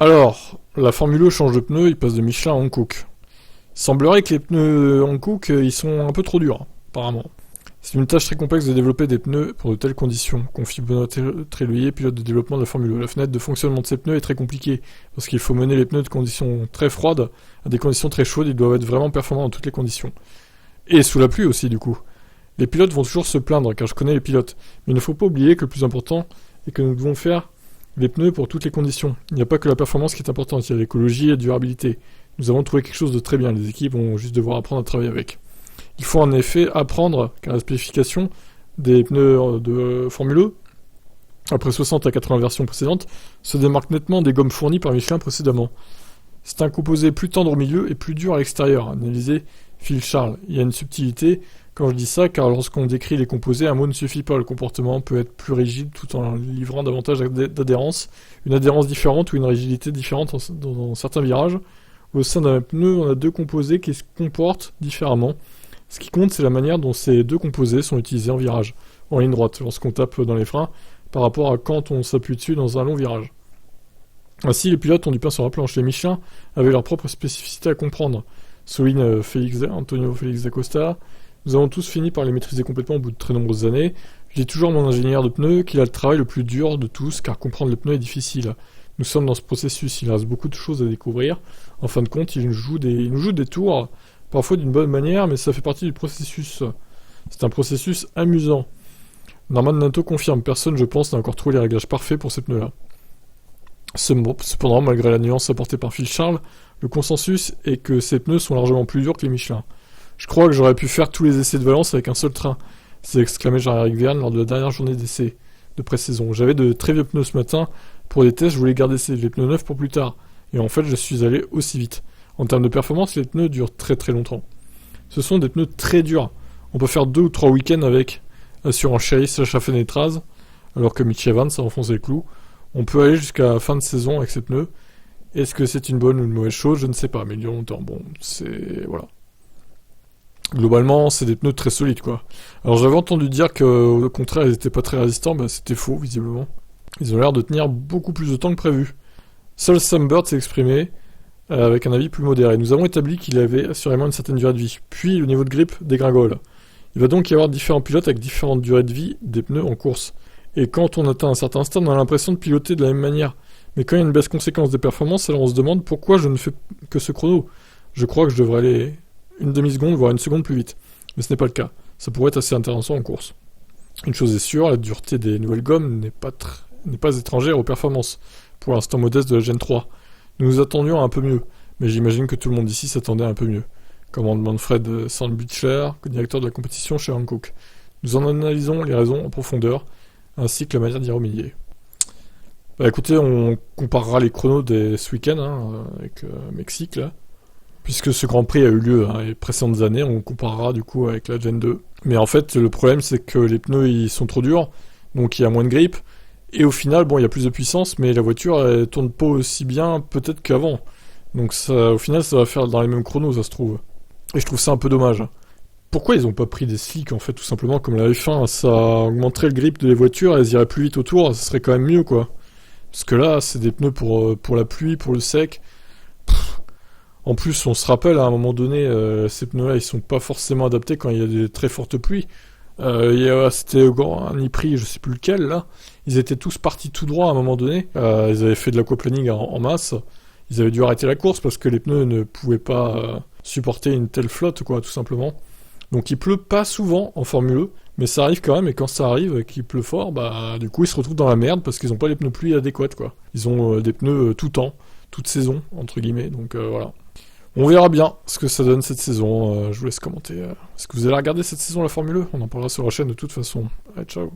Alors, la Formule E change de pneus, il passe de Michelin à Hankook. Il semblerait que les pneus Hankook, ils sont un peu trop durs, apparemment. C'est une tâche très complexe de développer des pneus pour de telles conditions, confie Benoît Tréluyer, pilote de développement de la Formule E. La fenêtre de fonctionnement de ces pneus est très compliquée, parce qu'il faut mener les pneus de conditions très froides à des conditions très chaudes, ils doivent être vraiment performants dans toutes les conditions. Et sous la pluie aussi, du coup. Les pilotes vont toujours se plaindre, car je connais les pilotes. Mais il ne faut pas oublier que le plus important est que nous devons faire les pneus pour toutes les conditions. Il n'y a pas que la performance qui est importante, il y a l'écologie et la durabilité. Nous avons trouvé quelque chose de très bien, les équipes vont juste devoir apprendre à travailler avec. Il faut en effet apprendre, car la spécification des pneus de Formule E, après 60 à 80 versions précédentes, se démarque nettement des gommes fournies par Michelin précédemment. C'est un composé plus tendre au milieu et plus dur à l'extérieur, analysé Phil Charles. Il y a une subtilité quand je dis ça, car lorsqu'on décrit les composés, un mot ne suffit pas. Le comportement peut être plus rigide tout en livrant davantage d'adhérence, une adhérence différente ou une rigidité différente dans certains virages. Au sein d'un pneu, on a deux composés qui se comportent différemment. Ce qui compte, c'est la manière dont ces deux composés sont utilisés en virage, en ligne droite, lorsqu'on tape dans les freins, par rapport à quand on s'appuie dessus dans un long virage. Ainsi, les pilotes ont du pain sur la planche. Les Michelin avaient leur propre spécificité à comprendre, souligne Antonio Félix Acosta. Nous avons tous fini par les maîtriser complètement au bout de très nombreuses années. Je dis toujours à mon ingénieur de pneus qu'il a le travail le plus dur de tous, car comprendre les pneus est difficile. Nous sommes dans ce processus, il reste beaucoup de choses à découvrir. En fin de compte, il nous joue des tours, parfois d'une bonne manière, mais ça fait partie du processus. C'est un processus amusant. Norman Nato confirme, personne, je pense, n'a encore trouvé les réglages parfaits pour ces pneus-là. Cependant, malgré la nuance apportée par Phil Charles, le consensus est que ces pneus sont largement plus durs que les Michelin. Je crois que j'aurais pu faire tous les essais de Valence avec un seul train, s'est exclamé Jean-Éric Vergne lors de la dernière journée d'essai de pré-saison. J'avais de très vieux pneus ce matin, pour les tests, je voulais garder les pneus neufs pour plus tard, et en fait, je suis allé aussi vite. En termes de performance, les pneus durent très très longtemps. Ce sont des pneus très durs. On peut faire 2 ou 3 week-ends avec, assurant Chéri Sacha Fenetraz, alors que Mitch Evans a enfoncé le clou. On peut aller jusqu'à la fin de saison avec ces pneus. Est-ce que c'est une bonne ou une mauvaise chose? Je ne sais pas, mais ils durent longtemps. Bon, c'est... voilà. Globalement, c'est des pneus très solides, quoi. Alors j'avais entendu dire qu'au contraire, ils étaient pas très résistants, bah c'était faux, visiblement. Ils ont l'air de tenir beaucoup plus de temps que prévu. Seul Sam Bird s'est exprimé avec un avis plus modéré. Nous avons établi qu'il avait assurément une certaine durée de vie. Puis le niveau de grippe dégringole. Il va donc y avoir différents pilotes avec différentes durées de vie des pneus en course. Et quand on atteint un certain stade, on a l'impression de piloter de la même manière. Mais quand il y a une baisse conséquence des performances, alors on se demande pourquoi je ne fais que ce chrono. Je crois que je devrais aller une demi-seconde, voire une seconde plus vite. Mais ce n'est pas le cas. Ça pourrait être assez intéressant en course. Une chose est sûre, la dureté des nouvelles gommes n'est pas étrangère aux performances, pour l'instant modeste de la Gen 3. Nous nous attendions à un peu mieux, mais j'imagine que tout le monde ici s'attendait à un peu mieux. Comme en demande Fred Sandbichler, directeur de la compétition chez Hankook. Nous en analysons les raisons en profondeur, ainsi que la manière d'y remédier. Bah écoutez, on comparera les chronos ce week-end, avec Mexique, là. Puisque ce Grand Prix a eu lieu les précédentes années, on comparera du coup avec la Gen 2. Mais en fait, le problème c'est que les pneus ils sont trop durs, donc il y a moins de grip. Et au final, bon, il y a plus de puissance, mais la voiture elle tourne pas aussi bien peut-être qu'avant. Donc ça, au final, ça va faire dans les mêmes chronos, ça se trouve. Et je trouve ça un peu dommage. Pourquoi ils ont pas pris des slicks en fait, tout simplement comme la F1, ça augmenterait le grip de les voitures, elles iraient plus vite autour, ça serait quand même mieux quoi. Parce que là, c'est des pneus pour la pluie, pour le sec. En plus, on se rappelle, à un moment donné, ces pneus-là, ils sont pas forcément adaptés quand il y a des très fortes pluies. C'était un Nipri, je sais plus lequel, là. Ils étaient tous partis tout droit à un moment donné. Ils avaient fait de l'aquaplaning en masse. Ils avaient dû arrêter la course parce que les pneus ne pouvaient pas supporter une telle flotte, quoi, tout simplement. Donc il pleut pas souvent en Formule E, mais ça arrive quand même, et quand ça arrive et qu'il pleut fort, bah du coup ils se retrouvent dans la merde parce qu'ils ont pas les pneus pluie adéquats, quoi. Ils ont des pneus tout temps, toute saison, entre guillemets, donc voilà. On verra bien ce que ça donne cette saison. Je vous laisse commenter. Est-ce que vous allez regarder cette saison la Formule E? On en parlera sur la chaîne de toute façon. Allez, ciao.